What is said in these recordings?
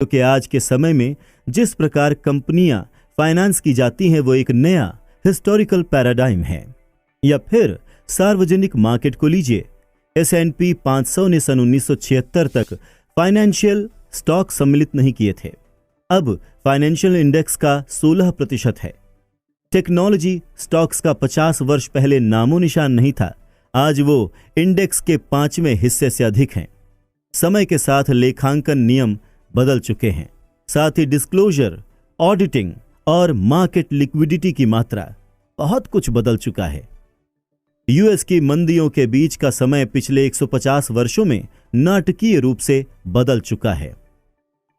क्योंकि आज के समय में जिस प्रकार कंपनियां फाइनेंस की जाती हैं वो एक नया हिस्टोरिकल पैराडाइम है। या फिर सार्वजनिक मार्केट को लीजिए। S&P 500 ने सन 1976 तक फाइनेंशियल स्टॉक सम्मिलित नहीं किए थे। अब फाइनेंशियल इंडेक्स का 16% है। टेक्नोलॉजी स्टॉक्स का 50 वर्ष पहले नामो निशान नहीं था, आज वो इंडेक्स के 5वें हिस्से से अधिक हैं। समय के साथ लेखांकन नियम बदल चुके हैं, साथ ही डिस्क्लोजर, ऑडिटिंग और मार्केट लिक्विडिटी की मात्रा, बहुत कुछ बदल चुका है। यूएस की मंदियों के बीच का समय पिछले 150 वर्षों में नाटकीय रूप से बदल चुका है।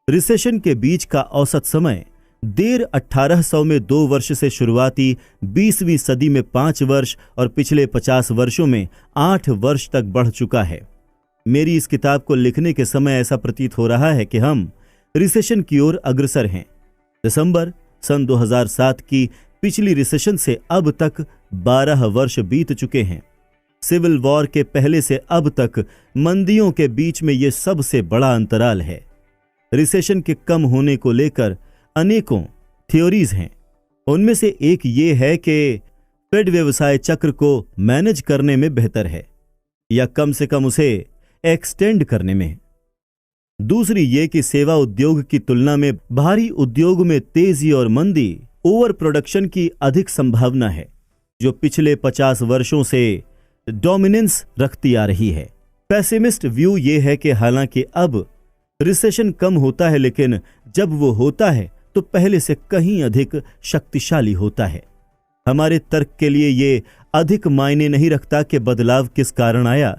रिसेशन के बीच का औसत समय देर 1800 में 2 वर्ष से शुरुआती 20वीं सदी में 5 वर्ष और पिछले 50 वर्षों में 8 वर्ष तक बढ़ चुका है। मेरी इस किताब को लिखने के समय ऐसा प्रतीत हो रहा है कि हम रिसेशन की ओर अग्रसर हैं। दिसंबर सन 2007 की पिछली रिसेशन से अब तक 12 वर्ष बीत चुके हैं। सिविल वॉर के पहले से अब तक मंदियों के बीच में यह सबसे बड़ा अंतराल है। रिसेशन के कम होने को लेकर अनेकों थ्योरीज हैं। उनमें से एक ये है कि फेड व्यवसाय चक्र को मैनेज करने में बेहतर है या कम से कम उसे एक्सटेंड करने में। दूसरी ये कि सेवा उद्योग की तुलना में भारी उद्योग में तेजी और मंदी, ओवर प्रोडक्शन की अधिक संभावना है, जो पिछले 50 वर्षों से डोमिनेंस रखती आ रही है। पेसिमिस्ट व्यू ये है कि हालांकि अब रिसेशन कम होता है, लेकिन जब वो होता है तो पहले से कहीं अधिक शक्तिशाली होता है। हमारे तर्क के लिए ये अधिक मायने नहीं रखता कि बदलाव किस कारण आया।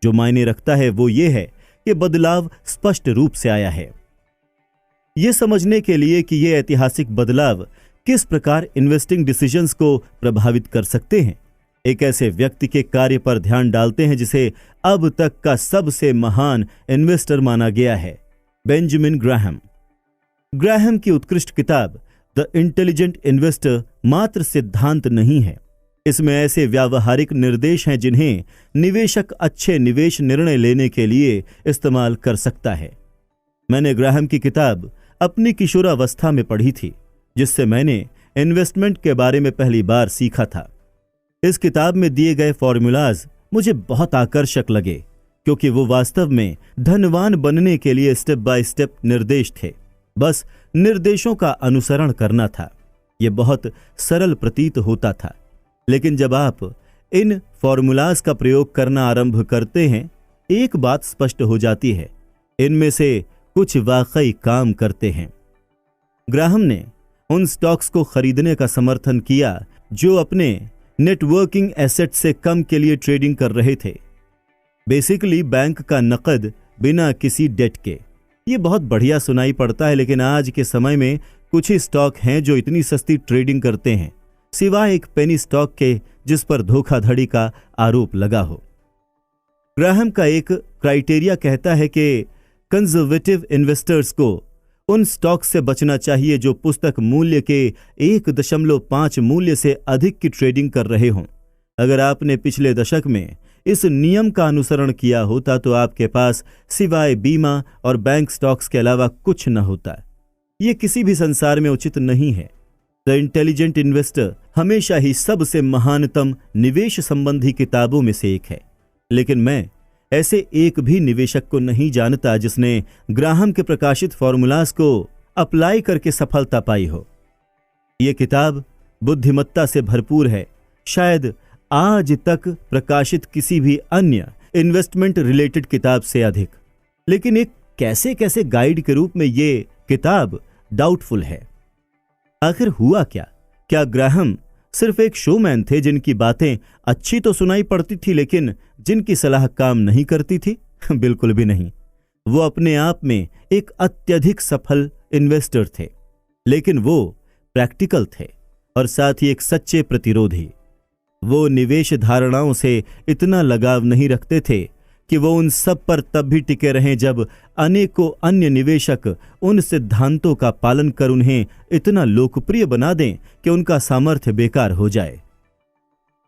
जो मायने रखता है वो ये है कि बदलाव स्पष्ट रूप से आया है। ये समझने के लिए कि ये ऐतिहासिक बदलाव किस प्रकार इन्वेस्टिंग डिसीजंस को प्रभावित कर सकते हैं, एक ऐसे व्यक्ति के कार्य पर ध्यान डालते हैं जिसे अब तक का सबसे महान इन्वेस्टर माना गया है, बेंजामिन ग्राहम। ग्राहम की उत्कृष्ट किताब द इंटेलिजेंट इन्वेस्टर मात्र सिद्धांत नहीं है, इसमें ऐसे व्यावहारिक निर्देश हैं जिन्हें निवेशक अच्छे निवेश निर्णय लेने के लिए इस्तेमाल कर सकता है। मैंने ग्राहम की किताब अपनी किशोरावस्था में पढ़ी थी, जिससे मैंने इन्वेस्टमेंट के बारे में पहली बार सीखा था। इस किताब में दिए गए फॉर्मूलाज मुझे बहुत आकर्षक लगे, क्योंकि वो वास्तव में धनवान बनने के लिए स्टेप बाय स्टेप निर्देश थे। बस निर्देशों का अनुसरण करना था। यह बहुत सरल प्रतीत होता था, लेकिन जब आप इन फॉर्मूलाज का प्रयोग करना आरंभ करते हैं, एक बात स्पष्ट हो जाती है, इनमें से कुछ वाकई काम करते हैं। ग्राहम ने उन स्टॉक्स को खरीदने का समर्थन किया जो अपने नेटवर्किंग एसेट से कम के लिए ट्रेडिंग कर रहे थे, बेसिकली बैंक का नकद बिना किसी डेट के। ये बहुत बढ़िया सुनाई पड़ता है, लेकिन आज के समय में कुछ ही स्टॉक हैं जो इतनी सस्ती ट्रेडिंग करते हैं, सिवाय एक पेनी स्टॉक के जिस पर धोखाधड़ी का आरोप लगा हो। ग्राहम का एक क्राइटेरिया कहता है कि कंजर्वेटिव इन्वेस्टर्स को उन स्टॉक से बचना चाहिए जो पुस्तक मूल्य के 1.5 मूल्य से अधिक की ट्रेडिंग कर रहे हों। अगर आपने पिछले दशक में इस नियम का अनुसरण किया होता तो आपके पास सिवाय बीमा और बैंक स्टॉक्स के अलावा कुछ न होता। यह किसी भी संसार में उचित नहीं है। द इंटेलिजेंट इन्वेस्टर हमेशा ही सबसे महानतम निवेश संबंधी किताबों में से एक है, लेकिन मैं ऐसे एक भी निवेशक को नहीं जानता जिसने ग्राहम के प्रकाशित फॉर्मूलाज को अप्लाई करके सफलता पाई हो। यह किताब बुद्धिमत्ता से भरपूर है, शायद आज तक प्रकाशित किसी भी अन्य इन्वेस्टमेंट रिलेटेड किताब से अधिक। लेकिन एक कैसे कैसे गाइड के रूप में यह किताब डाउटफुल है। आखिर हुआ क्या? क्या ग्राहम सिर्फ एक शोमैन थे जिनकी बातें अच्छी तो सुनाई पड़ती थी, लेकिन जिनकी सलाह काम नहीं करती थी? बिल्कुल भी नहीं। वो अपने आप में एक अत्यधिक सफल इन्वेस्टर थे, लेकिन वो प्रैक्टिकल थे और साथ ही एक सच्चे प्रतिरोधी। वो निवेश धारणाओं से इतना लगाव नहीं रखते थे कि वो उन सब पर तब भी टिके रहें जब अनेकों अन्य निवेशक उन सिद्धांतों का पालन कर उन्हें इतना लोकप्रिय बना दें कि उनका सामर्थ्य बेकार हो जाए।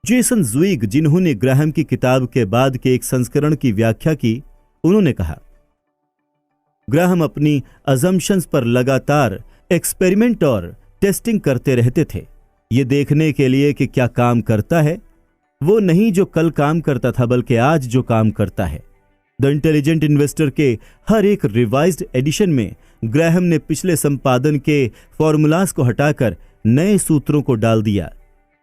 जेसन ज़्विग, जिन्होंने ग्राहम की किताब के बाद के एक संस्करण की व्याख्या की, उन्होंने कहा, ग्राहम अपनी अजम्पशंस पर लगातार एक्सपेरिमेंट और टेस्टिंग करते रहते थे, ये देखने के लिए कि क्या काम करता है। वो नहीं जो कल काम करता था, बल्कि आज जो काम करता है। द इंटेलिजेंट इन्वेस्टर के हर एक रिवाइज्ड एडिशन में ग्राहम ने पिछले संपादन के फॉर्मूलाज को हटाकर नए सूत्रों को डाल दिया,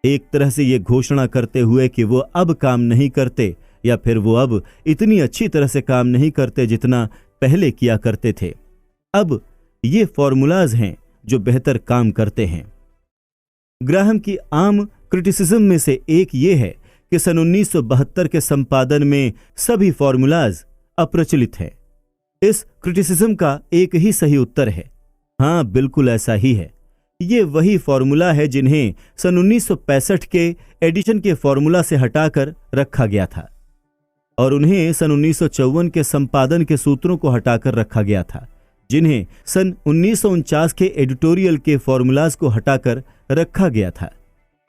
एक तरह से ये घोषणा करते हुए कि वो अब काम नहीं करते, या फिर वो अब इतनी अच्छी तरह से काम नहीं करते जितना पहले किया करते थे। अब ये फॉर्मूलाज हैं जो बेहतर काम करते हैं। ग्राहम की आम क्रिटिसिज्म में से एक ये है कि सन 1972 के संपादन में सभी फॉर्मूलाज अप्रचलित हैं। इस क्रिटिसिज्म का एक ही सही उत्तर है, हाँ बिल्कुल ऐसा ही है। ये वही फॉर्मूला है जिन्हें सन 1965 के एडिशन के फॉर्मूला से हटाकर रखा गया था, और उन्हें सन 1954 के संपादन के सूत्रों को हटाकर रखा गया था, जिन्हें सन 1949 के एडिटोरियल के फॉर्मूलाज को हटाकर रखा गया था,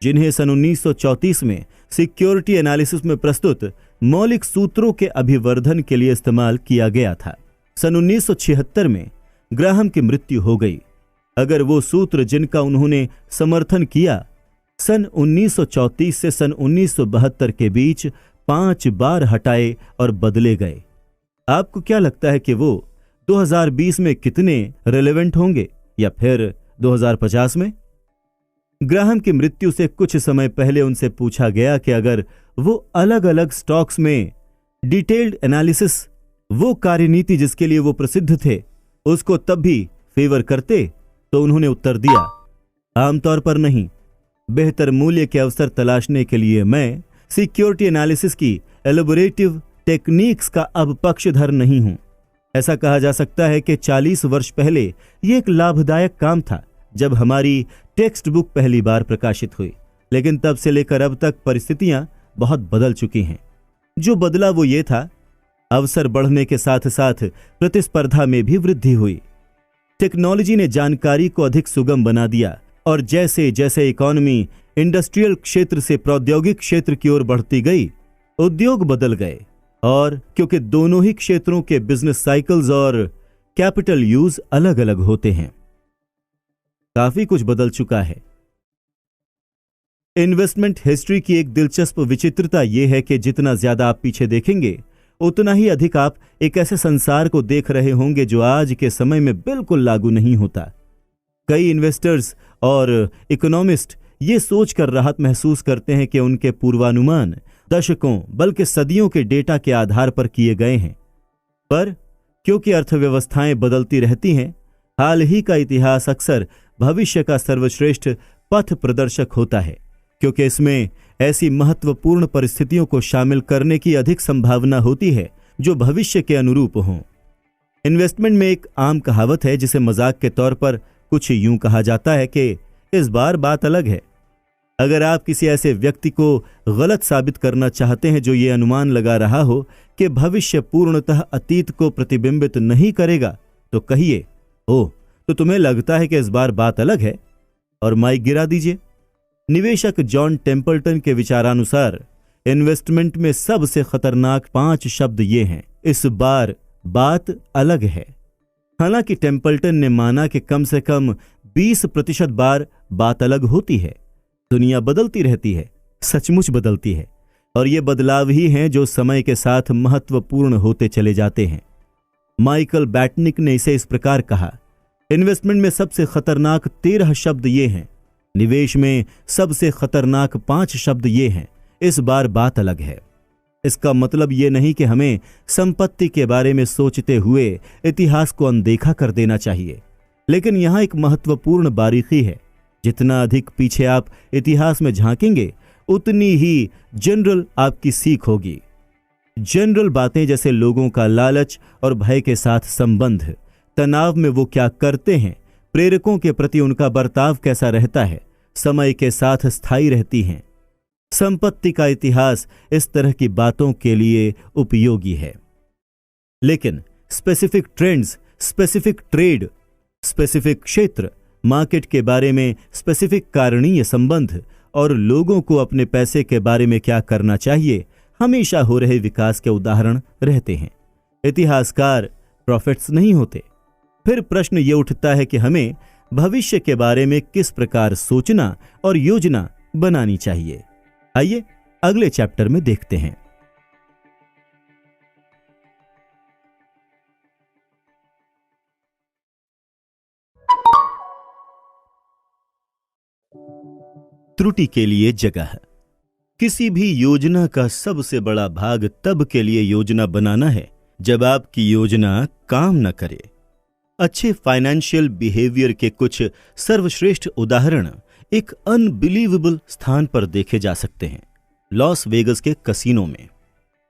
जिन्हें सन 1934 में सिक्योरिटी एनालिसिस में प्रस्तुत मौलिक सूत्रों के अभिवर्धन के लिए इस्तेमाल किया गया था। सन 1976 में ग्राहम की मृत्यु हो गई। अगर वो सूत्र जिनका उन्होंने समर्थन किया सन 1934 से सन 1972 के बीच 5 बार हटाए और बदले गए, आपको क्या लगता है कि वो 2020 में कितने रेलेवेंट होंगे, या फिर 2050 में? ग्राहम की मृत्यु से कुछ समय पहले उनसे पूछा गया कि अगर वो अलग अलग स्टॉक्स में डिटेल्ड एनालिसिस, वो कार्यनीति जिसके लिए वो प्रसिद्ध थे, उसको तब भी फेवर करते, तो उन्होंने उत्तर दिया, आमतौर पर नहीं। बेहतर मूल्य के अवसर तलाशने के लिए मैं सिक्योरिटी एनालिसिस की एलोबोरेटिव टेक्निक्स का अब पक्षधर नहीं हूं। ऐसा कहा जा सकता है कि 40 वर्ष पहले यह एक लाभदायक काम था जब हमारी टेक्स्ट बुक पहली बार प्रकाशित हुई, लेकिन तब से लेकर अब तक परिस्थितियां बहुत बदल चुकी हैं। जो बदला वो ये था, अवसर बढ़ने के साथ साथ प्रतिस्पर्धा में भी वृद्धि हुई। टेक्नोलॉजी ने जानकारी को अधिक सुगम बना दिया, और जैसे जैसे इकोनॉमी इंडस्ट्रियल क्षेत्र से प्रौद्योगिक क्षेत्र की ओर बढ़ती गई, उद्योग बदल गए, और क्योंकि दोनों ही क्षेत्रों के बिजनेस साइकिल्स और कैपिटल यूज अलग अलग होते हैं, काफी कुछ बदल चुका है। इन्वेस्टमेंट हिस्ट्री की एक दिलचस्प विचित्रता यह है कि जितना ज्यादा आप पीछे देखेंगे, उतना ही अधिक आप एक ऐसे संसार को देख रहे होंगे जो आज के समय में बिल्कुल लागू नहीं होता। कई इन्वेस्टर्स और इकोनॉमिस्ट ये सोचकर राहत महसूस करते हैं कि उनके पूर्वानुमान दशकों बल्कि सदियों के डेटा के आधार पर किए गए हैं, पर क्योंकि अर्थव्यवस्थाएं बदलती रहती हैं, हाल ही का इतिहास अक्सर भविष्य का सर्वश्रेष्ठ पथ प्रदर्शक होता है, क्योंकि इसमें ऐसी महत्वपूर्ण परिस्थितियों को शामिल करने की अधिक संभावना होती है जो भविष्य के अनुरूप हों। इन्वेस्टमेंट में एक आम कहावत है जिसे मजाक के तौर पर कुछ यूं कहा जाता है कि इस बार बात अलग है। अगर आप किसी ऐसे व्यक्ति को गलत साबित करना चाहते हैं जो ये अनुमान लगा रहा हो कि भविष्य पूर्णतः अतीत को प्रतिबिंबित नहीं करेगा, तो कहिए, ओह, तो तुम्हें लगता है कि इस बार बात अलग है, और माइक गिरा दीजिए। निवेशक जॉन टेम्पल्टन के विचारानुसार इन्वेस्टमेंट में सबसे खतरनाक 5 शब्द ये हैं, इस बार बात अलग है। हालांकि टेम्पल्टन ने माना कि कम से कम 20% बार बात अलग होती है। दुनिया बदलती रहती है, सचमुच बदलती है, और ये बदलाव ही हैं जो समय के साथ महत्वपूर्ण होते चले जाते हैं। माइकल बैटनिक ने इसे इस प्रकार कहा, इन्वेस्टमेंट में सबसे खतरनाक 13 शब्द ये हैं, निवेश में सबसे खतरनाक 5 शब्द ये हैं, इस बार बात अलग है। इसका मतलब ये नहीं कि हमें संपत्ति के बारे में सोचते हुए इतिहास को अनदेखा कर देना चाहिए, लेकिन यहां एक महत्वपूर्ण बारीकी है। जितना अधिक पीछे आप इतिहास में झांकेंगे, उतनी ही जनरल आपकी सीख होगी। जनरल बातें जैसे लोगों का लालच और भय के साथ संबंध, तनाव में वो क्या करते हैं, प्रेरकों के प्रति उनका बर्ताव कैसा रहता है, समय के साथ स्थायी रहती हैं। संपत्ति का इतिहास इस तरह की बातों के लिए उपयोगी है। लेकिन specific trends, specific trade, specific क्षेत्र, मार्केट के बारे में स्पेसिफिक कारणीय संबंध और लोगों को अपने पैसे के बारे में क्या करना चाहिए, हमेशा हो रहे विकास के उदाहरण रहते हैं। इतिहासकार प्रॉफिट्स नहीं होते। फिर प्रश्न ये उठता है कि हमें भविष्य के बारे में किस प्रकार सोचना और योजना बनानी चाहिए। आइए अगले चैप्टर में देखते हैं। त्रुटि के लिए जगह। किसी भी योजना का सबसे बड़ा भाग तब के लिए योजना बनाना है जब आपकी योजना काम न करे। अच्छे फाइनेंशियल बिहेवियर के कुछ सर्वश्रेष्ठ उदाहरण एक अनबिलीवेबल स्थान पर देखे जा सकते हैं, लॉस वेगस के कसीनो में।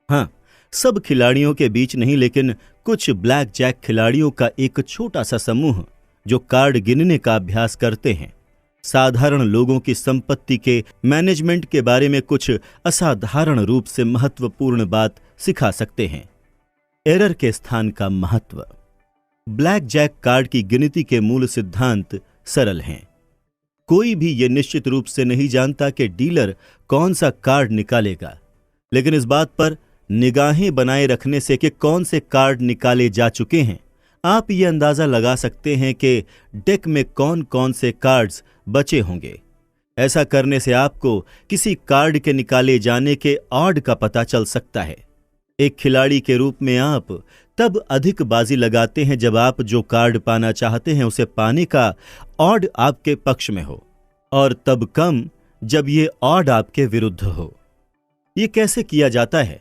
हां, सब खिलाड़ियों के बीच नहीं, लेकिन कुछ ब्लैक जैक खिलाड़ियों का एक छोटा सा समूह जो कार्ड गिनने का अभ्यास करते हैं, साधारण लोगों की संपत्ति के मैनेजमेंट के बारे में कुछ असाधारण रूप से महत्वपूर्ण बात सिखा सकते हैं। एरर के स्थान का महत्व। ब्लैक जैक कार्ड की गिनती के मूल सिद्धांत सरल हैं। कोई भी यह निश्चित रूप से नहीं जानता कि डीलर कौन सा कार्ड निकालेगा, लेकिन इस बात पर निगाहें बनाए रखने से कि कौन से कार्ड निकाले जा चुके हैं, आप ये अंदाजा लगा सकते हैं कि डेक में कौन कौन से कार्ड्स बचे होंगे। ऐसा करने से आपको किसी कार्ड के निकाले जाने के ऑड का पता चल सकता है। एक खिलाड़ी के रूप में आप तब अधिक बाजी लगाते हैं जब आप जो कार्ड पाना चाहते हैं उसे पाने का ऑड आपके पक्ष में हो, और तब कम जब ये ऑड आपके विरुद्ध हो। ये कैसे किया जाता है,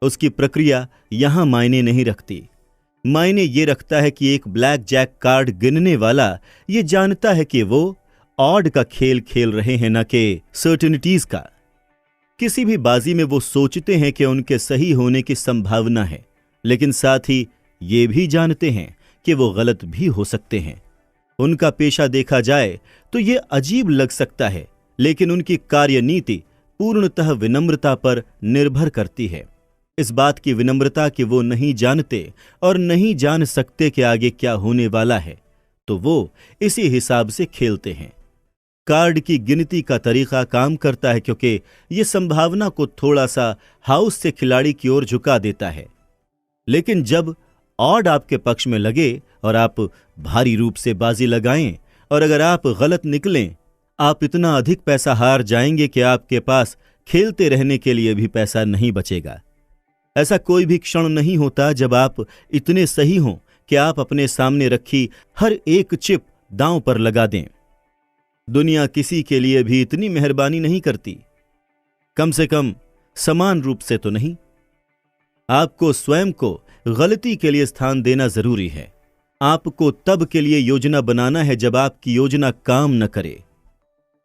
उसकी प्रक्रिया यहां मायने नहीं रखती। मायने ये रखता है कि एक ब्लैक जैक कार्ड गिनने वाला ये जानता है कि वो ऑड का खेल खेल रहे हैं, न कि सर्टेनिटीज का। किसी भी बाजी में वो सोचते हैं कि उनके सही होने की संभावना है, लेकिन साथ ही ये भी जानते हैं कि वो गलत भी हो सकते हैं। उनका पेशा देखा जाए तो ये अजीब लग सकता है, लेकिन उनकी कार्यनीति पूर्णतः विनम्रता पर निर्भर करती है। इस बात की विनम्रता कि वो नहीं जानते और नहीं जान सकते कि आगे क्या होने वाला है, तो वो इसी हिसाब से खेलते हैं। कार्ड की गिनती का तरीका काम करता है क्योंकि ये संभावना को थोड़ा सा हाउस से खिलाड़ी की ओर झुका देता है, लेकिन जब ऑड आपके पक्ष में लगे और आप भारी रूप से बाजी लगाएं और अगर आप गलत निकलें, आप इतना अधिक पैसा हार जाएंगे कि आपके पास खेलते रहने के लिए भी पैसा नहीं बचेगा। ऐसा कोई भी क्षण नहीं होता जब आप इतने सही हों कि आप अपने सामने रखी हर एक चिप दांव पर लगा दें। दुनिया किसी के लिए भी इतनी मेहरबानी नहीं करती, कम से कम समान रूप से तो नहीं। आपको स्वयं को गलती के लिए स्थान देना जरूरी है। आपको तब के लिए योजना बनाना है जब आपकी योजना काम न करे।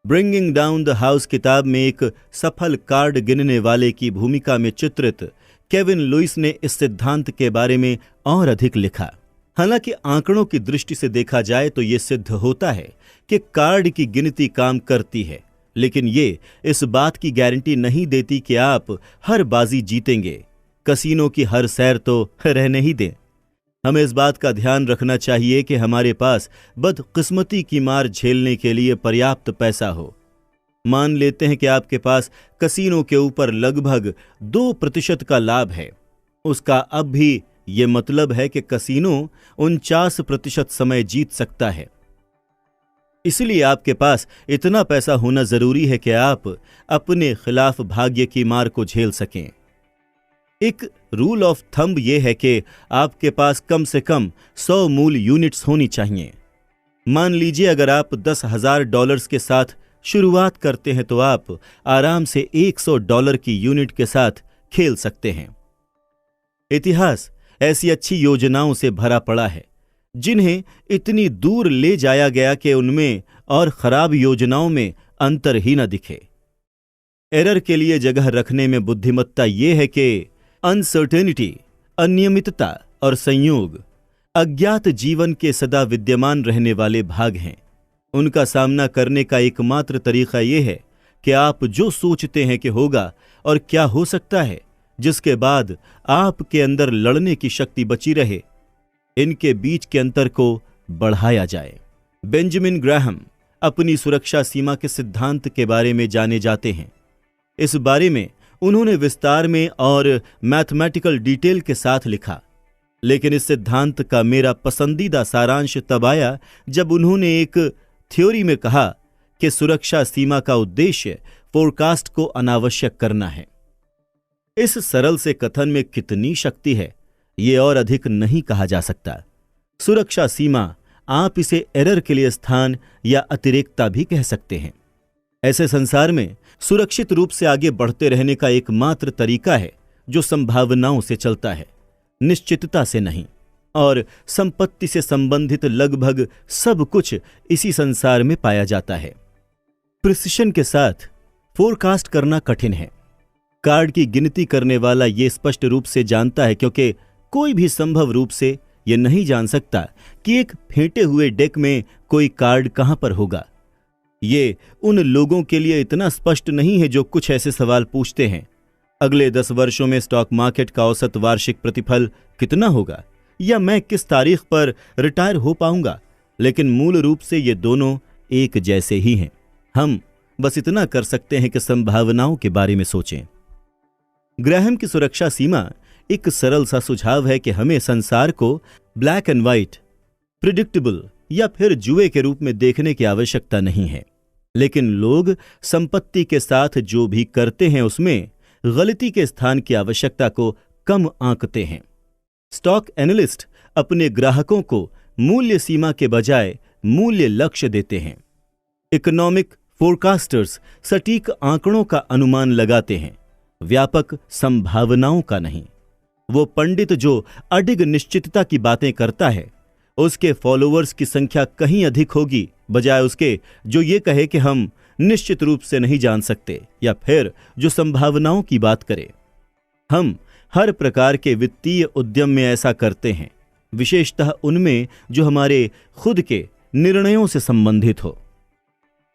ब्रिंगिंग डाउन द हाउस किताब में एक सफल कार्ड गिनने वाले की भूमिका में चित्रित केविन लुइस ने इस सिद्धांत के बारे में और अधिक लिखा। हालांकि आंकड़ों की दृष्टि से देखा जाए तो यह सिद्ध होता है कि कार्ड की गिनती काम करती है, लेकिन ये इस बात की गारंटी नहीं देती कि आप हर बाजी जीतेंगे। कसीनो की हर सैर तो रहने ही दें। हमें इस बात का ध्यान रखना चाहिए कि हमारे पास बदकिस्मती की मार झेलने के लिए पर्याप्त पैसा हो। मान लेते हैं कि आपके पास कसीनो के ऊपर लगभग 2% का लाभ है। उसका अब भी ये मतलब है कि कसीनो 49% समय जीत सकता है। इसलिए आपके पास इतना पैसा होना जरूरी है कि आप अपने खिलाफ भाग्य की मार को झेल सकें। एक रूल ऑफ थंब यह है कि आपके पास कम से कम 100 मूल यूनिट्स होनी चाहिए। मान लीजिए अगर आप $10,000 के साथ शुरुआत करते हैं तो आप आराम से $100 की यूनिट के साथ खेल सकते हैं। इतिहास ऐसी अच्छी योजनाओं से भरा पड़ा है जिन्हें इतनी दूर ले जाया गया कि उनमें और खराब योजनाओं में अंतर ही न दिखे। एरर के लिए जगह रखने में बुद्धिमत्ता यह है कि अनसर्टेनिटी, अनियमितता और संयोग अज्ञात जीवन के सदा विद्यमान रहने वाले भाग हैं। उनका सामना करने का एकमात्र तरीका यह है कि आप जो सोचते हैं कि होगा और क्या हो सकता है, जिसके बाद आपके अंदर लड़ने की शक्ति बची रहे, इनके बीच के अंतर को बढ़ाया जाए। बेंजामिन ग्राहम अपनी सुरक्षा सीमा के सिद्धांत के बारे में जाने जाते हैं। इस बारे में उन्होंने विस्तार में और मैथमेटिकल डिटेल के साथ लिखा। लेकिन इस सिद्धांत का मेरा पसंदीदा सारांश तब आया जब उन्होंने एक थ्योरी में कहा कि सुरक्षा सीमा का उद्देश्य फोरकास्ट को अनावश्यक करना है। इस सरल से कथन में कितनी शक्ति है, ये और अधिक नहीं कहा जा सकता। सुरक्षा सीमा, आप इसे एरर के लिए स्थान या अतिरेकता भी कह सकते हैं। ऐसे संसार में सुरक्षित रूप से आगे बढ़ते रहने का एकमात्र तरीका है जो संभावनाओं से चलता है, निश्चितता से नहीं। और संपत्ति से संबंधित लगभग सब कुछ इसी संसार में पाया जाता है। प्रिसिशन के साथ फोरकास्ट करना कठिन है। कार्ड की गिनती करने वाला ये स्पष्ट रूप से जानता है, क्योंकि कोई भी संभव रूप से ये नहीं जान सकता कि एक फेंटे हुए डेक में कोई कार्ड कहां पर होगा। ये उन लोगों के लिए इतना स्पष्ट नहीं है जो कुछ ऐसे सवाल पूछते हैं, अगले 10 वर्षों में स्टॉक मार्केट का औसत वार्षिक प्रतिफल कितना होगा, या मैं किस तारीख पर रिटायर हो पाऊंगा। लेकिन मूल रूप से ये दोनों एक जैसे ही हैं। हम बस इतना कर सकते हैं कि संभावनाओं के बारे में सोचें। ग्राहम की सुरक्षा सीमा एक सरल सा सुझाव है कि हमें संसार को ब्लैक एंड व्हाइट, प्रिडिक्टेबल या फिर जुए के रूप में देखने की आवश्यकता नहीं है। लेकिन लोग संपत्ति के साथ जो भी करते हैं उसमें गलती के स्थान की आवश्यकता को कम आंकते हैं। स्टॉक एनालिस्ट अपने ग्राहकों को मूल्य सीमा के बजाय मूल्य लक्ष्य देते हैं। इकोनॉमिक फोरकास्टर्स सटीक आंकड़ों का अनुमान लगाते हैं, व्यापक संभावनाओं का नहीं। वो पंडित जो अडिग निश्चितता की बातें करता है, उसके फॉलोअर्स की संख्या कहीं अधिक होगी बजाय उसके जो ये कहे कि हम निश्चित रूप से नहीं जान सकते, या फिर जो संभावनाओं की बात करे। हम हर प्रकार के वित्तीय उद्यम में ऐसा करते हैं, विशेषतः उनमें जो हमारे खुद के निर्णयों से संबंधित हो।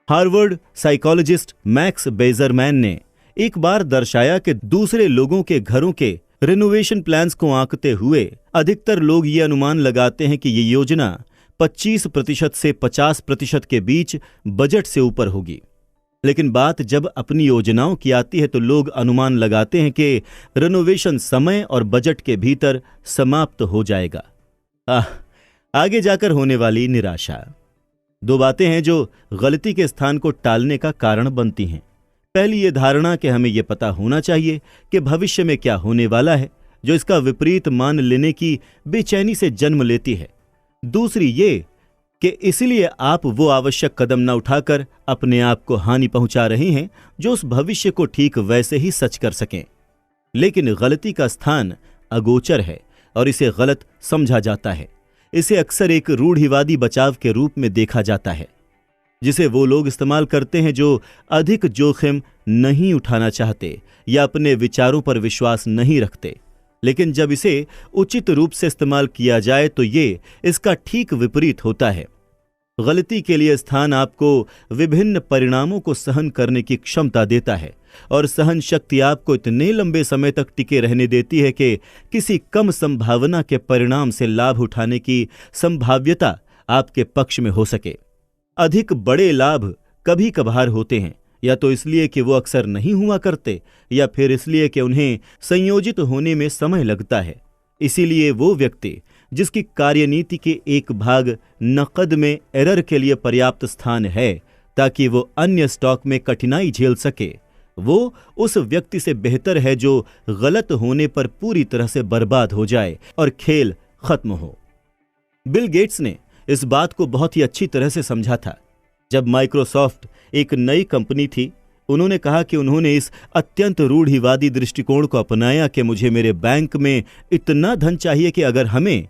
हार्वर्ड साइकोलॉजिस्ट मैक्स बेजरमैन ने एक बार दर्शाया कि दूसरे लोगों के घरों के रिनोवेशन प्लान्स को आंकते हुए अधिकतर लोग ये अनुमान लगाते हैं कि ये योजना 25% से 50% के बीच बजट से ऊपर होगी। लेकिन बात जब अपनी योजनाओं की आती है तो लोग अनुमान लगाते हैं कि रिनोवेशन समय और बजट के भीतर समाप्त हो जाएगा। आगे जाकर होने वाली निराशा। 2 बातें हैं जो गलती के स्थान को टालने का कारण बनती हैं। पहली ये धारणा कि हमें यह पता होना चाहिए कि भविष्य में क्या होने वाला है, जो इसका विपरीत मान लेने की बेचैनी से जन्म लेती है। दूसरी ये कि इसलिए आप वो आवश्यक कदम न उठाकर अपने आप को हानि पहुंचा रहे हैं जो उस भविष्य को ठीक वैसे ही सच कर सकें। लेकिन गलती का स्थान अगोचर है और इसे गलत समझा जाता है। इसे अक्सर एक रूढ़िवादी बचाव के रूप में देखा जाता है, जिसे वो लोग इस्तेमाल करते हैं जो अधिक जोखिम नहीं उठाना चाहते या अपने विचारों पर विश्वास नहीं रखते। लेकिन जब इसे उचित रूप से इस्तेमाल किया जाए तो ये इसका ठीक विपरीत होता है। गलती के लिए स्थान आपको विभिन्न परिणामों को सहन करने की क्षमता देता है और सहन शक्ति आपको इतने लंबे समय तक टिके रहने देती है कि किसी कम संभावना के परिणाम से लाभ उठाने की संभाव्यता आपके पक्ष में हो सके। अधिक बड़े लाभ कभी कभार होते हैं, या तो इसलिए कि वो अक्सर नहीं हुआ करते या फिर इसलिए कि उन्हें संयोजित होने में समय लगता है। इसीलिए वो व्यक्ति जिसकी कार्यनीति के एक भाग नकद में एरर के लिए पर्याप्त स्थान है ताकि वो अन्य स्टॉक में कठिनाई झेल सके, वो उस व्यक्ति से बेहतर है जो गलत होने पर पूरी तरह से बर्बाद हो जाए और खेल खत्म हो। बिल गेट्स ने इस बात को बहुत ही अच्छी तरह से समझा था। जब माइक्रोसॉफ्ट एक नई कंपनी थी, उन्होंने कहा कि उन्होंने इस अत्यंत रूढ़िवादी दृष्टिकोण को अपनाया कि मुझे मेरे बैंक में इतना धन चाहिए कि अगर हमें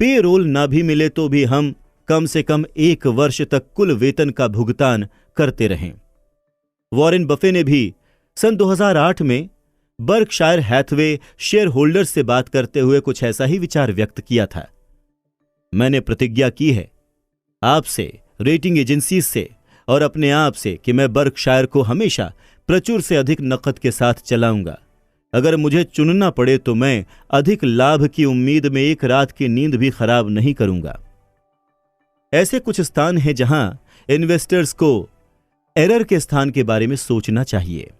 पेरोल ना भी मिले तो भी हम कम से कम 1 वर्ष तक कुल वेतन का भुगतान करते रहें। वॉरेन बफे ने भी सन 2008 में बर्कशायर हैथवे शेयर होल्डर्स से बात करते हुए कुछ ऐसा ही विचार व्यक्त किया था। मैंने प्रतिज्ञा की है आपसे, रेटिंग एजेंसी से और अपने आप से कि मैं बर्कशायर को हमेशा प्रचुर से अधिक नकद के साथ चलाऊंगा। अगर मुझे चुनना पड़े तो मैं अधिक लाभ की उम्मीद में एक रात की नींद भी खराब नहीं करूंगा। ऐसे कुछ स्थान हैं जहां इन्वेस्टर्स को एरर के स्थान के बारे में सोचना चाहिए।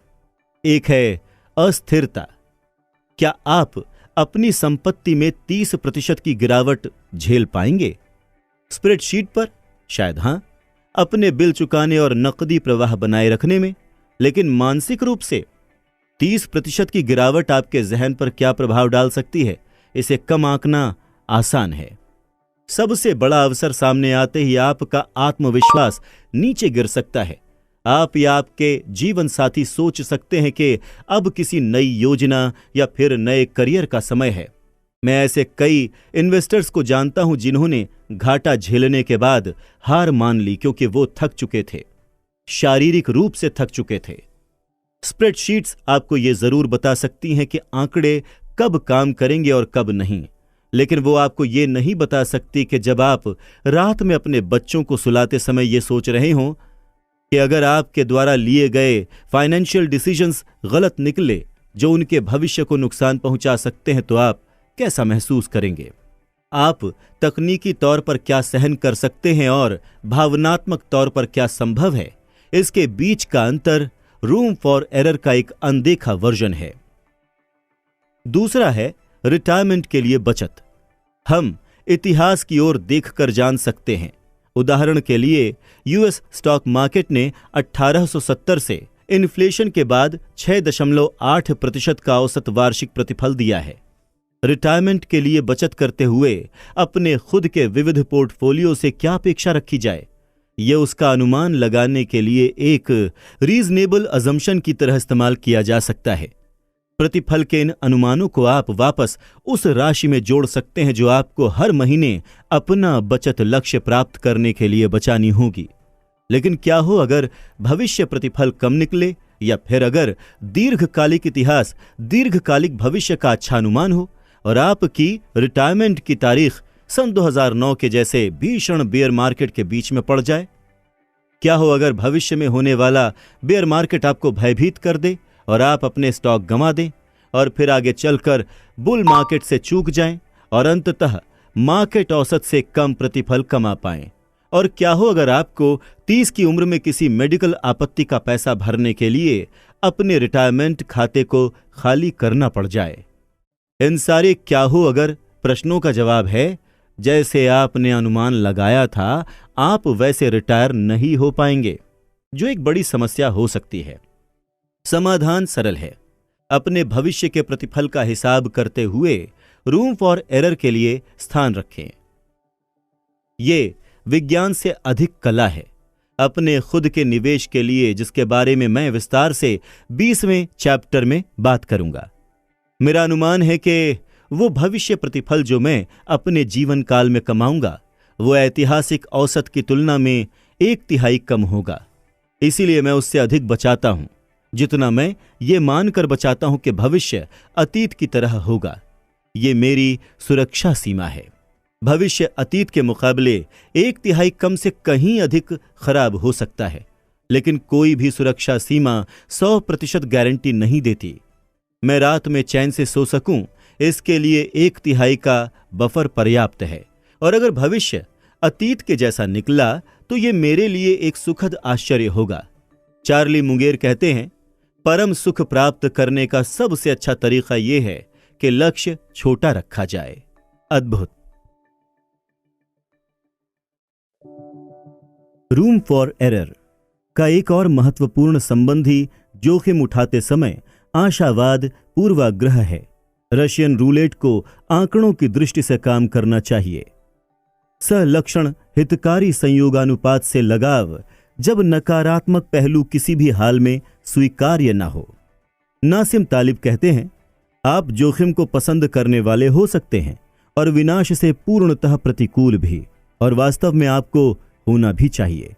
एक है अस्थिरता। क्या आप अपनी संपत्ति में 30% की गिरावट झेल पाएंगे? स्प्रेडशीट पर शायद हां, अपने बिल चुकाने और नकदी प्रवाह बनाए रखने में, लेकिन मानसिक रूप से 30% की गिरावट आपके जहन पर क्या प्रभाव डाल सकती है, इसे कम आंकना आसान है। सबसे बड़ा अवसर सामने आते ही आपका आत्मविश्वास नीचे गिर सकता है। आप या आपके जीवन साथी सोच सकते हैं कि अब किसी नई योजना या फिर नए करियर का समय है। मैं ऐसे कई इन्वेस्टर्स को जानता हूं जिन्होंने घाटा झेलने के बाद हार मान ली, क्योंकि वो थक चुके थे, शारीरिक रूप से थक चुके थे। स्प्रेडशीट्स आपको ये जरूर बता सकती हैं कि आंकड़े कब काम करेंगे और कब नहीं, लेकिन वो आपको ये नहीं बता सकती कि जब आप रात में अपने बच्चों को सुलाते समय ये सोच रहे हों कि अगर आपके द्वारा लिए गए फाइनेंशियल डिसीजंस गलत निकले जो उनके भविष्य को नुकसान पहुंचा सकते हैं, तो आप कैसा महसूस करेंगे? आप तकनीकी तौर पर क्या सहन कर सकते हैं और भावनात्मक तौर पर क्या संभव है, इसके बीच का अंतर रूम फॉर एरर का एक अनदेखा वर्जन है। दूसरा है रिटायरमेंट के लिए बचत। हम इतिहास की ओर देखकर जान सकते हैं। उदाहरण के लिए यूएस स्टॉक मार्केट ने 1870 से इन्फ्लेशन के बाद 6.8% का औसत वार्षिक प्रतिफल दिया है। रिटायरमेंट के लिए बचत करते हुए अपने खुद के विविध पोर्टफोलियो से क्या अपेक्षा रखी जाए, यह उसका अनुमान लगाने के लिए एक रीजनेबल अजम्पशन की तरह इस्तेमाल किया जा सकता है। प्रतिफल के इन अनुमानों को आप वापस उस राशि में जोड़ सकते हैं जो आपको हर महीने अपना बचत लक्ष्य प्राप्त करने के लिए बचानी होगी। लेकिन क्या हो अगर भविष्य प्रतिफल कम निकले, या फिर अगर दीर्घकालिक भविष्य का अच्छा अनुमान हो और आपकी रिटायरमेंट की तारीख सन 2009 के जैसे भीषण बेयर मार्केट के बीच में पड़ जाए? क्या हो अगर भविष्य में होने वाला बेयर मार्केट आपको भयभीत कर दे और आप अपने स्टॉक गंवा दें और फिर आगे चलकर बुल मार्केट से चूक जाएं और अंततः मार्केट औसत से कम प्रतिफल कमा पाएं? और क्या हो अगर आपको 30 की उम्र में किसी मेडिकल आपत्ति का पैसा भरने के लिए अपने रिटायरमेंट खाते को खाली करना पड़ जाए? इन सारे क्या हो अगर प्रश्नों का जवाब है, जैसे आपने अनुमान लगाया था आप वैसे रिटायर नहीं हो पाएंगे, जो एक बड़ी समस्या हो सकती है। समाधान सरल है। अपने भविष्य के प्रतिफल का हिसाब करते हुए रूम फॉर एरर के लिए स्थान रखें। ये विज्ञान से अधिक कला है। अपने खुद के निवेश के लिए, जिसके बारे में मैं विस्तार से 20वें चैप्टर में बात करूंगा, मेरा अनुमान है कि वो भविष्य प्रतिफल जो मैं अपने जीवन काल में कमाऊंगा वो ऐतिहासिक औसत की तुलना में 1/3 कम होगा। इसीलिए मैं उससे अधिक बचाता हूं जितना मैं ये मानकर बचाता हूं कि भविष्य अतीत की तरह होगा। ये मेरी सुरक्षा सीमा है। भविष्य अतीत के मुकाबले 1/3 कम से कहीं अधिक खराब हो सकता है, लेकिन कोई भी सुरक्षा सीमा 100% गारंटी नहीं देती। मैं रात में चैन से सो सकूं, इसके लिए 1/3 का बफर पर्याप्त है। और अगर भविष्य अतीत के जैसा निकला तो ये मेरे लिए एक सुखद आश्चर्य होगा। चार्ली मुंगेर कहते हैं, परम सुख प्राप्त करने का सबसे अच्छा तरीका यह है कि लक्ष्य छोटा रखा जाए। अद्भुत। रूम फॉर एरर का एक और महत्वपूर्ण संबंधी जोखिम उठाते समय आशावाद पूर्वाग्रह है। रशियन रूलेट को आंकड़ों की दृष्टि से काम करना चाहिए। सहलक्षण हितकारी संयोगानुपात से लगाव, जब नकारात्मक पहलू किसी भी हाल में स्वीकार्य न हो। नासिम तालिब कहते हैं, आप जोखिम को पसंद करने वाले हो सकते हैं और विनाश से पूर्णतः प्रतिकूल भी, और वास्तव में आपको होना भी चाहिए।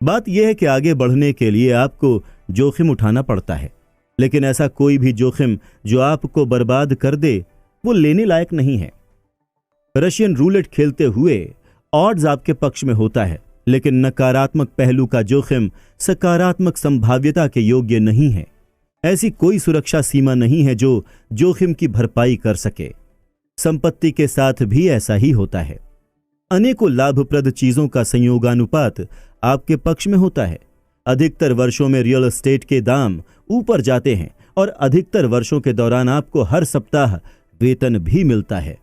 बात यह है कि आगे बढ़ने के लिए आपको जोखिम उठाना पड़ता है, लेकिन ऐसा कोई भी जोखिम जो आपको बर्बाद कर दे वो लेने लायक नहीं है। रशियन रूलेट खेलते हुए ऑड्स आपके पक्ष में होता है, लेकिन नकारात्मक पहलू का जोखिम सकारात्मक संभाव्यता के योग्य नहीं है। ऐसी कोई सुरक्षा सीमा नहीं है जो जोखिम की भरपाई कर सके। संपत्ति के साथ भी ऐसा ही होता है। अनेकों लाभप्रद चीजों का संयोगानुपात आपके पक्ष में होता है। अधिकतर वर्षों में रियल एस्टेट के दाम ऊपर जाते हैं और अधिकतर वर्षों के दौरान आपको हर सप्ताह वेतन भी मिलता है।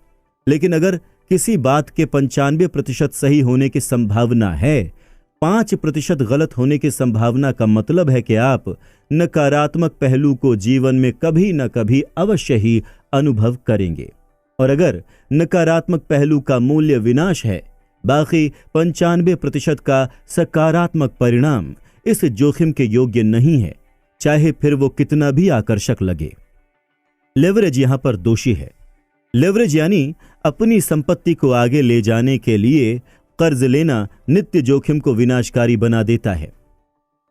लेकिन अगर किसी बात के 95% सही होने की संभावना है, 5% गलत होने की संभावना का मतलब है कि आप नकारात्मक पहलू को जीवन में कभी न कभी अवश्य ही अनुभव करेंगे। और अगर नकारात्मक पहलू का मूल्य विनाश है, बाकी 95% का सकारात्मक परिणाम इस जोखिम के योग्य नहीं है, चाहे फिर वो कितना भी आकर्षक लगे। लेवरेज यहां पर दोषी है। लेवरेज यानी अपनी संपत्ति को आगे ले जाने के लिए कर्ज लेना नित्य जोखिम को विनाशकारी बना देता है।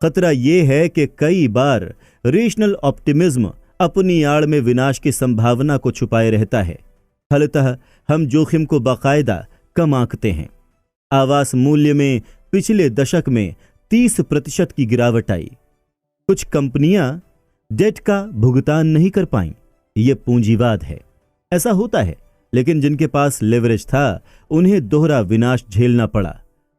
खतरा यह है कि कई बार रेशनल ऑप्टिमिज्म अपनी आड़ में विनाश की संभावना को छुपाए रहता है। फलतः हम जोखिम को बाकायदा कम आंकते हैं। आवास मूल्य में पिछले दशक में 30% की गिरावट आई। कुछ कंपनियां डेट का भुगतान नहीं कर पाईं। यह पूंजीवाद है। ऐसा होता है, लेकिन जिनके पास लेवरेज था उन्हें दोहरा विनाश झेलना पड़ा।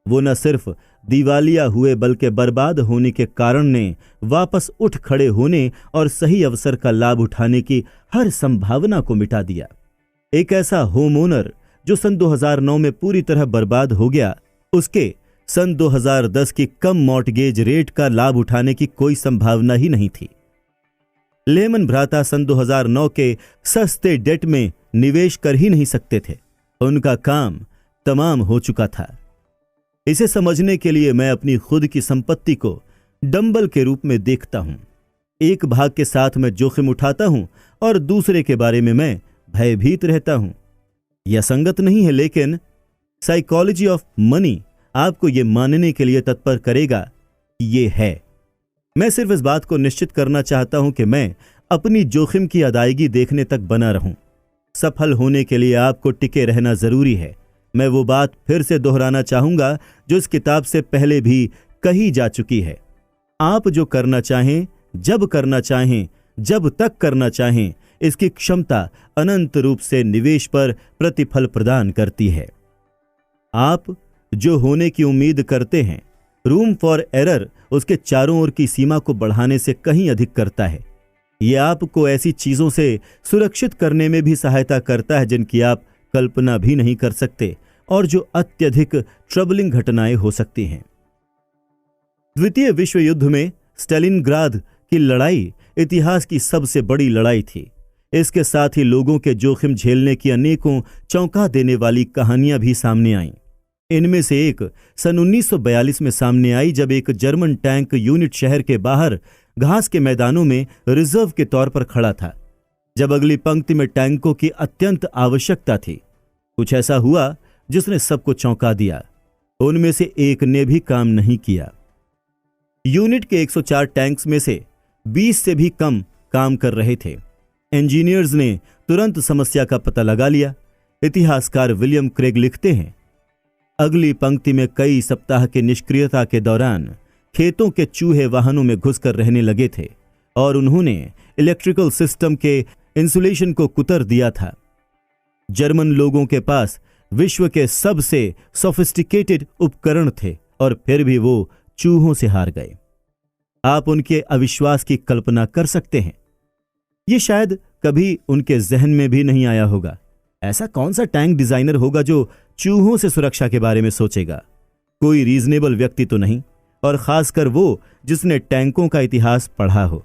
वो न सिर्फ दिवालिया हुए बल्कि बर्बाद होने के कारण ने वापस उठ खड़े होने और सही अवसर का लाभ उठाने की हर संभावना को मिटा दिया। एक ऐसा होम ओनर जो सन 2009 में पूरी तरह बर्बाद हो गया, उसके सन 2010 की कम मॉर्टगेज रेट का लाभ उठाने की कोई संभावना ही नहीं थी। लेमन भ्राता सन 2009 के सस्ते डेट में निवेश कर ही नहीं सकते थे। उनका काम तमाम हो चुका था। इसे समझने के लिए मैं अपनी खुद की संपत्ति को डंबल के रूप में देखता हूं। एक भाग के साथ मैं जोखिम उठाता हूं और दूसरे के बारे में मैं भयभीत रहता हूं। यह संगत नहीं है, लेकिन साइकोलॉजी ऑफ मनी आपको यह मानने के लिए तत्पर करेगा कि यह है। मैं सिर्फ इस बात को निश्चित करना चाहता हूं कि मैं अपनी जोखिम की अदायगी देखने तक बना रहूं। सफल होने के लिए आपको टिके रहना जरूरी है। मैं वो बात फिर से दोहराना चाहूंगा जो इस किताब से पहले भी कही जा चुकी है। आप जो करना चाहें, जब करना चाहें, जब तक करना चाहें, इसकी क्षमता अनंत रूप से निवेश पर प्रतिफल प्रदान करती है। आप जो होने की उम्मीद करते हैं, रूम फॉर एरर उसके चारों ओर की सीमा को बढ़ाने से कहीं अधिक करता है। यह आपको ऐसी चीजों से सुरक्षित करने में भी सहायता करता है जिनकी आप कल्पना भी नहीं कर सकते और जो अत्यधिक ट्रबलिंग घटनाएं हो सकती हैं। द्वितीय विश्व युद्ध में स्टालिनग्राद की लड़ाई इतिहास की सबसे बड़ी लड़ाई थी। इसके साथ ही लोगों के जोखिम झेलने की अनेकों चौंका देने वाली कहानियां भी सामने आईं। इनमें से एक सन 1942 में सामने आई, जब एक जर्मन टैंक यूनिट शहर के बाहर घास के मैदानों में रिजर्व के तौर पर खड़ा था, जब अगली पंक्ति में टैंकों की अत्यंत आवश्यकता थी। कुछ ऐसा हुआ जिसने सबको चौंका दिया। उनमें से एक ने भी काम नहीं किया। यूनिट के 104 टैंक्स में से 20 से भी कम काम कर रहे थे। इंजीनियर्स ने तुरंत समस्या का पता लगा लिया। इतिहासकार विलियम क्रेग लिखते हैं, अगली पंक्ति में कई सप्ताह की निष्क्रियता के दौरान खेतों के चूहे वाहनों में घुसकर रहने लगे थे और उन्होंने इलेक्ट्रिकल सिस्टम के इंसुलेशन को कुतर दिया था। जर्मन लोगों के पास विश्व के सबसे सोफिस्टिकेटेड उपकरण थे और फिर भी वो चूहों से हार गए। आप उनके अविश्वास की कल्पना कर सकते हैं। ये शायद कभी उनके जहन में भी नहीं आया होगा। ऐसा कौन सा टैंक डिजाइनर होगा जो चूहों से सुरक्षा के बारे में सोचेगा? कोई रीजनेबल व्यक्ति तो नहीं, और खासकर वो जिसने टैंकों का इतिहास पढ़ा हो।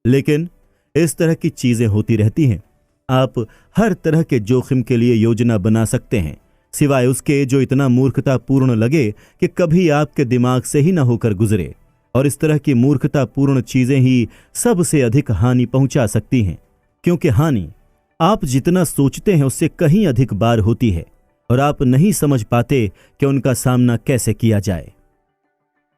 लेकिन इस तरह की चीजें होती रहती हैं। आप हर तरह के जोखिम के लिए योजना बना सकते हैं, सिवाय उसके जो इतना मूर्खतापूर्ण लगे कि कभी आपके दिमाग से ही ना होकर गुजरे। और इस तरह की मूर्खतापूर्ण चीजें ही सबसे अधिक हानि पहुंचा सकती हैं, क्योंकि हानि आप जितना सोचते हैं उससे कहीं अधिक बार होती है और आप नहीं समझ पाते कि उनका सामना कैसे किया जाए।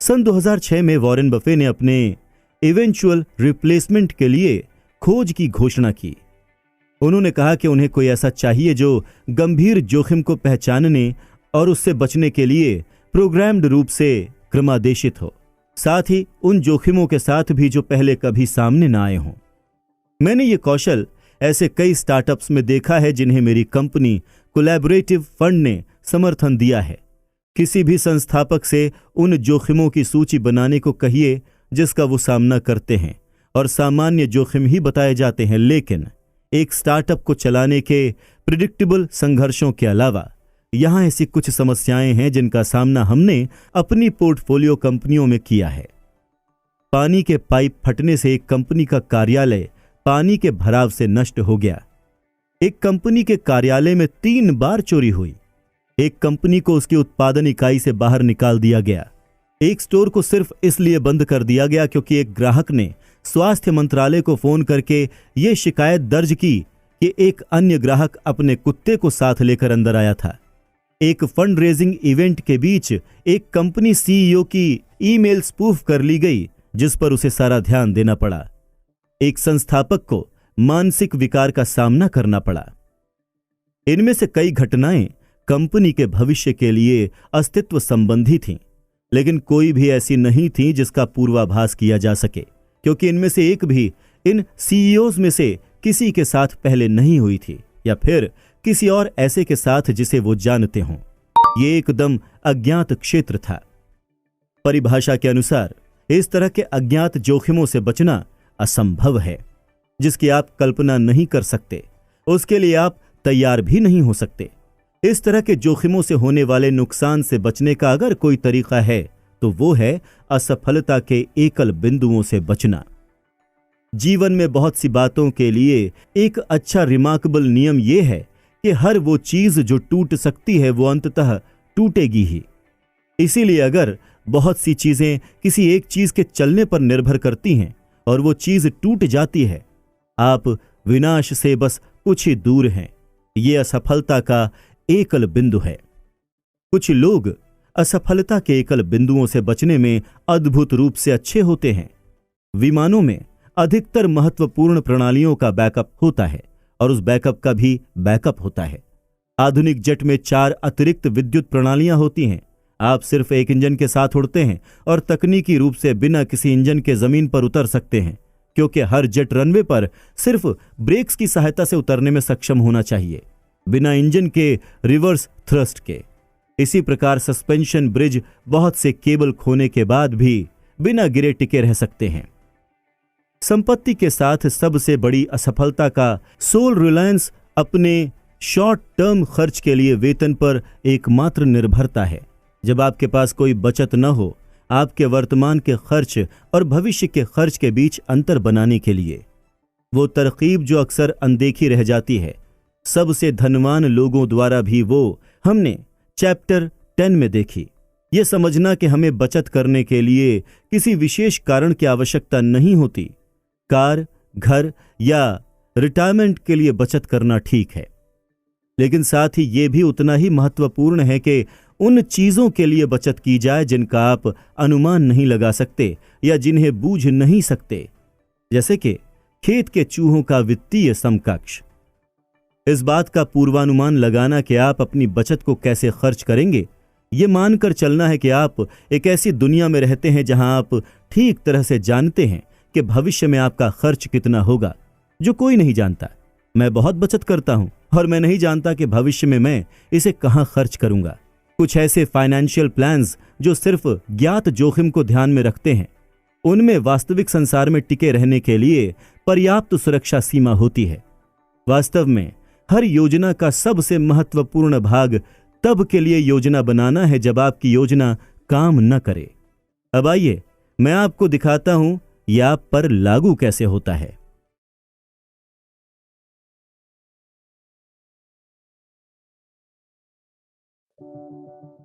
सन 2006 में वॉरेन बफे ने अपने इवेंचुअल रिप्लेसमेंट के लिए खोज की घोषणा की। उन्होंने कहा कि उन्हें कोई ऐसा चाहिए जो गंभीर जोखिम को पहचानने और उससे बचने के लिए प्रोग्राम्ड रूप से क्रमादेशित हो, साथ ही उन जोखिमों के साथ भी जो पहले कभी सामने न आए हों। मैंने ये कौशल ऐसे कई स्टार्टअप्स में देखा है जिन्हें मेरी कंपनी कोलैबोरेटिव फंड ने समर्थन दिया है। किसी भी संस्थापक से उन जोखिमों की सूची बनाने को कहिए जिसका वो सामना करते हैं, और सामान्य जोखिम ही बताए जाते हैं, लेकिन एक स्टार्टअप को चलाने के प्रिडिक्टेबल संघर्षों के अलावा यहां ऐसी कुछ समस्याएं हैं जिनका सामना हमने अपनी पोर्टफोलियो कंपनियों में किया है। पानी के पाइप फटने से एक कंपनी का कार्यालय पानी के भराव से नष्ट हो गया। एक कंपनी के कार्यालय में 3 बार चोरी हुई। एक कंपनी को उसकी उत्पादन इकाई से बाहर निकाल दिया गया। एक स्टोर को सिर्फ इसलिए बंद कर दिया गया क्योंकि एक ग्राहक ने स्वास्थ्य मंत्रालय को फोन करके यह शिकायत दर्ज की कि एक अन्य ग्राहक अपने कुत्ते को साथ लेकर अंदर आया था। एक फंड रेजिंग इवेंट के बीच एक कंपनी सीईओ की ईमेल स्पूफ कर ली गई, जिस पर उसे सारा ध्यान देना पड़ा। एक संस्थापक को मानसिक विकार का सामना करना पड़ा। इनमें से कई घटनाएं कंपनी के भविष्य के लिए अस्तित्व संबंधी थीं, लेकिन कोई भी ऐसी नहीं थी जिसका पूर्वाभास किया जा सके, क्योंकि इनमें से एक भी इन सीईओज में से किसी के साथ पहले नहीं हुई थी या फिर किसी और ऐसे के साथ जिसे वो जानते हों। ये एकदम अज्ञात क्षेत्र था। परिभाषा के अनुसार इस तरह के अज्ञात जोखिमों से बचना असंभव है, जिसकी आप कल्पना नहीं कर सकते, उसके लिए आप तैयार भी नहीं हो सकते। इस तरह के जोखिमों से होने वाले नुकसान से बचने का अगर कोई तरीका है तो वो है असफलता के एकल बिंदुओं से बचना। जीवन में बहुत सी बातों के लिए एक अच्छा रिमार्केबल नियम यह है कि हर वो चीज जो टूट सकती है वो अंततः टूटेगी ही। इसीलिए अगर बहुत सी चीजें किसी एक चीज के चलने पर निर्भर करती हैं और वो चीज टूट जाती है, आप विनाश से बस कुछ ही दूर हैं। ये असफलता का एकल बिंदु है। कुछ लोग असफलता के एकल बिंदुओं से बचने में अद्भुत रूप से अच्छे होते हैं। विमानों में अधिकतर महत्वपूर्ण प्रणालियों का बैकअप होता है और उस बैकअप का भी बैकअप होता है। आधुनिक जेट में 4 अतिरिक्त विद्युत प्रणालियां होती हैं। आप सिर्फ एक इंजन के साथ उड़ते हैं और तकनीकी रूप से बिना किसी इंजन के जमीन पर उतर सकते हैं, क्योंकि हर जेट रनवे पर सिर्फ ब्रेक्स की सहायता से उतरने में सक्षम होना चाहिए, बिना इंजन के रिवर्स थ्रस्ट के। इसी प्रकार सस्पेंशन ब्रिज बहुत से केबल खोने के बाद भी बिना गिरे टिके रह सकते हैं। संपत्ति के साथ सबसे बड़ी असफलता का सोल रिलायंस अपने शॉर्ट टर्म खर्च के लिए वेतन पर एकमात्र निर्भरता है। जब आपके पास कोई बचत न हो, आपके वर्तमान के खर्च और भविष्य के खर्च के बीच अंतर बनाने के लिए, वो तरकीब जो अक्सर अनदेखी रह जाती है सबसे धनवान लोगों द्वारा भी, वो हमने चैप्टर 10 में देखी। ये समझना कि हमें बचत करने के लिए किसी विशेष कारण की आवश्यकता नहीं होती। कार, घर या रिटायरमेंट के लिए बचत करना ठीक है, लेकिन साथ ही ये भी उतना ही महत्वपूर्ण है कि उन चीजों के लिए बचत की जाए जिनका आप अनुमान नहीं लगा सकते या जिन्हें बूझ नहीं सकते, जैसे कि खेत के चूहों का वित्तीय समकक्ष। इस बात का पूर्वानुमान लगाना कि आप अपनी बचत को कैसे खर्च करेंगे, ये मानकर चलना है कि आप एक ऐसी दुनिया में रहते हैं जहां आप ठीक तरह से जानते हैं कि भविष्य में आपका खर्च कितना होगा, जो कोई नहीं जानता। मैं बहुत बचत करता हूं और मैं नहीं जानता कि भविष्य में मैं इसे कहां खर्च करूंगा। कुछ ऐसे फाइनेंशियल प्लान्स जो सिर्फ ज्ञात जोखिम को ध्यान में रखते हैं, उनमें वास्तविक संसार में टिके रहने के लिए पर्याप्त सुरक्षा सीमा होती है। वास्तव में हर योजना का सबसे महत्वपूर्ण भाग तब के लिए योजना बनाना है जब आपकी योजना काम न करे। अब आइए मैं आपको दिखाता हूं यह आप पर लागू कैसे होता है।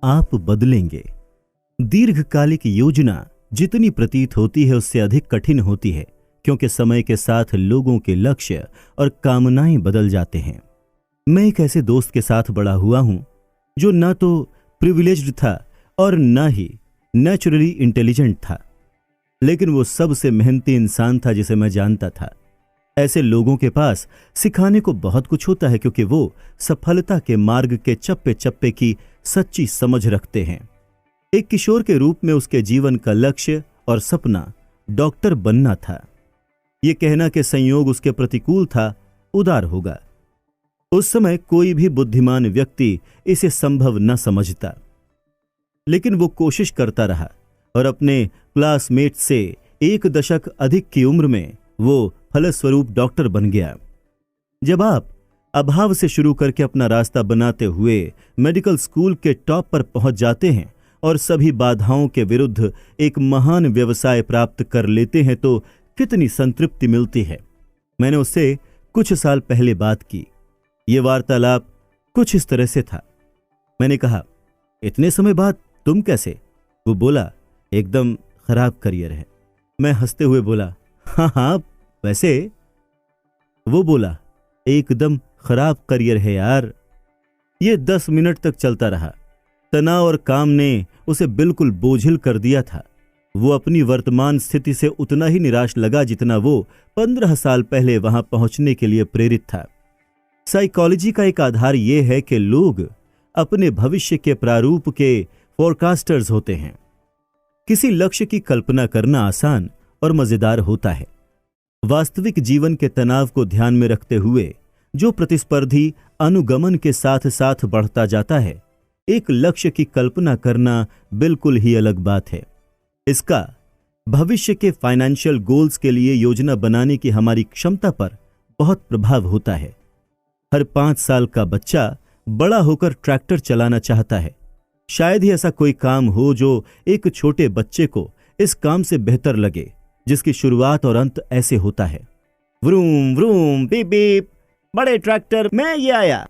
आप बदलेंगे। दीर्घकालिक योजना जितनी प्रतीत होती है उससे अधिक कठिन होती है, क्योंकि समय के साथ लोगों के लक्ष्य और कामनाएं बदल जाते हैं। मैं एक ऐसे दोस्त के साथ बड़ा हुआ हूं जो ना तो प्रिविलेज्ड था और ना ही नेचुरली इंटेलिजेंट था, लेकिन वो सबसे मेहनती इंसान था जिसे मैं जानता था। ऐसे लोगों के पास सिखाने को बहुत कुछ होता है, क्योंकि वो सफलता के मार्ग के चप्पे चप्पे की सच्ची समझ रखते हैं। एक किशोर के रूप में उसके जीवन का लक्ष्य और सपना डॉक्टर बनना था। यह कहना कि संयोग उसके प्रतिकूल था उदार होगा। उस समय कोई भी बुद्धिमान व्यक्ति इसे संभव न समझता, लेकिन वो कोशिश करता रहा और अपने क्लासमेट से 1 दशक अधिक की उम्र में वो फलस्वरूप डॉक्टर बन गया। जब आप अभाव से शुरू करके अपना रास्ता बनाते हुए मेडिकल स्कूल के टॉप पर पहुंच जाते हैं और सभी बाधाओं के विरुद्ध एक महान व्यवसाय प्राप्त कर लेते हैं तो कितनी संतृप्ति मिलती है। मैंने उससे कुछ साल पहले बात की। ये वार्तालाप कुछ इस तरह से था। मैंने कहा, इतने समय बाद तुम कैसे? वो बोला, एकदम खराब करियर है। मैं हंसते हुए बोला, हाँ, वैसे? वो बोला, एकदम खराब करियर है यार। ये 10 मिनट तक चलता रहा। तनाव और काम ने उसे बिल्कुल बोझिल कर दिया था। वो अपनी वर्तमान स्थिति से उतना ही निराश लगा जितना वो 15 साल पहले वहां पहुंचने के लिए प्रेरित था। साइकोलॉजी का एक आधार यह है कि लोग अपने भविष्य के प्रारूप के फोरकास्टर्स होते हैं। किसी लक्ष्य की कल्पना करना आसान और मजेदार होता है। वास्तविक जीवन के तनाव को ध्यान में रखते हुए जो प्रतिस्पर्धी अनुगमन के साथ साथ बढ़ता जाता है, एक लक्ष्य की कल्पना करना बिल्कुल ही अलग बात है। इसका भविष्य के फाइनेंशियल गोल्स के लिए योजना बनाने की हमारी क्षमता पर बहुत प्रभाव होता है। हर 5 साल का बच्चा बड़ा होकर ट्रैक्टर चलाना चाहता है। शायद ही ऐसा कोई काम हो जो एक छोटे बच्चे को इस काम से बेहतर लगे, जिसकी शुरुआत और अंत ऐसे होता है, व्रूम व्रूम बीप बीप, बड़े ट्रैक्टर में ये आया।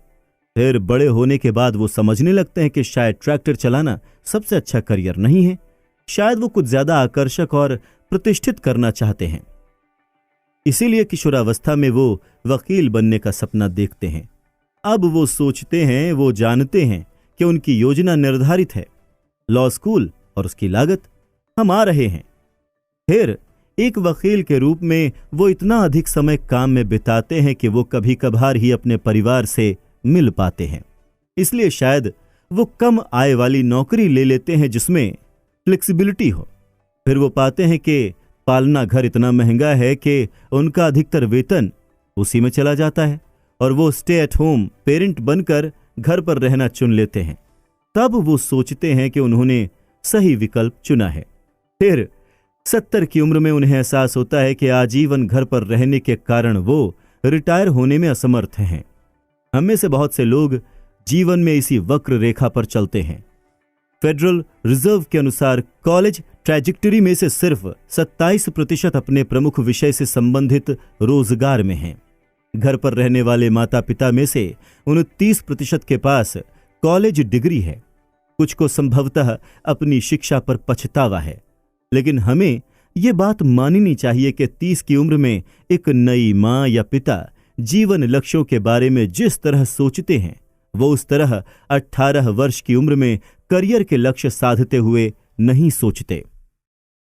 फिर बड़े होने के बाद वो समझने लगते हैं कि शायद ट्रैक्टर चलाना सबसे अच्छा करियर नहीं है। शायद वो कुछ ज्यादा आकर्षक और प्रतिष्ठित करना चाहते हैं। इसीलिए किशोरावस्था में वो वकील बनने का सपना देखते हैं। अब वो सोचते हैं, वो जानते हैं कि उनकी योजना निर्धारित है। लॉ स्कूल और उसकी लागत हम आ रहे हैं। फिर एक वकील के रूप में वो इतना अधिक समय काम में बिताते हैं कि वो कभी कभार ही अपने परिवार से मिल पाते हैं। इसलिए शायद वो कम आय वाली नौकरी ले लेते हैं जिसमें फ्लेक्सिबिलिटी हो। फिर वो पाते हैं कि पालना घर इतना महंगा है कि उनका अधिकतर वेतन उसी में चला जाता है और वो स्टे एट होम पेरेंट बनकर घर पर रहना चुन लेते हैं। तब वो सोचते हैं कि उन्होंने सही विकल्प चुना है। फिर 70 की उम्र में उन्हें एहसास होता है कि आजीवन घर पर रहने के कारण वो रिटायर होने में असमर्थ हैं। हम में से बहुत से लोग जीवन में इसी वक्र रेखा पर चलते हैं। फेडरल रिजर्व के अनुसार कॉलेज ट्रैजेक्टरी में से सिर्फ 27% अपने प्रमुख विषय से संबंधित रोजगार में हैं। घर पर रहने वाले माता पिता में से 29% के पास कॉलेज डिग्री है। कुछ को संभवतः अपनी शिक्षा पर पछतावा है, लेकिन हमें ये बात माननी चाहिए कि 30 की उम्र में एक नई माँ या पिता जीवन लक्ष्यों के बारे में जिस तरह सोचते हैं, वो उस तरह 18 वर्ष की उम्र में करियर के लक्ष्य साधते हुए नहीं सोचते।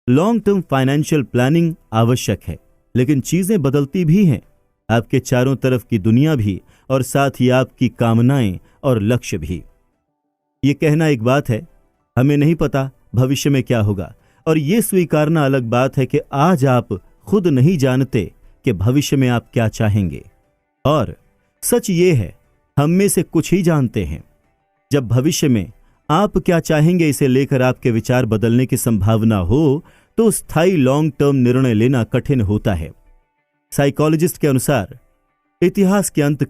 लॉन्ग टर्म फाइनेंशियल प्लानिंग आवश्यक है, लेकिन चीजें बदलती भी हैं। आपके चारों तरफ की दुनिया भी और साथ ही आपकी कामनाएं और लक्ष्य भी। ये कहना एक बात है, हमें नहीं पता भविष्य में क्या होगा, और ये स्वीकारना अलग बात है कि आज आप खुद नहीं जानते कि भविष्य में आप क्या चाहेंगे। और सच ये है, हम में से कुछ ही जानते हैं। जब भविष्य में आप क्या चाहेंगे इसे लेकर आपके विचार बदलने की संभावना हो, तो स्थायी लॉन्ग टर्म निर्णय लेना कठिन होता है। साइकोलॉजिस्ट के अनुसार इतिहास के अंत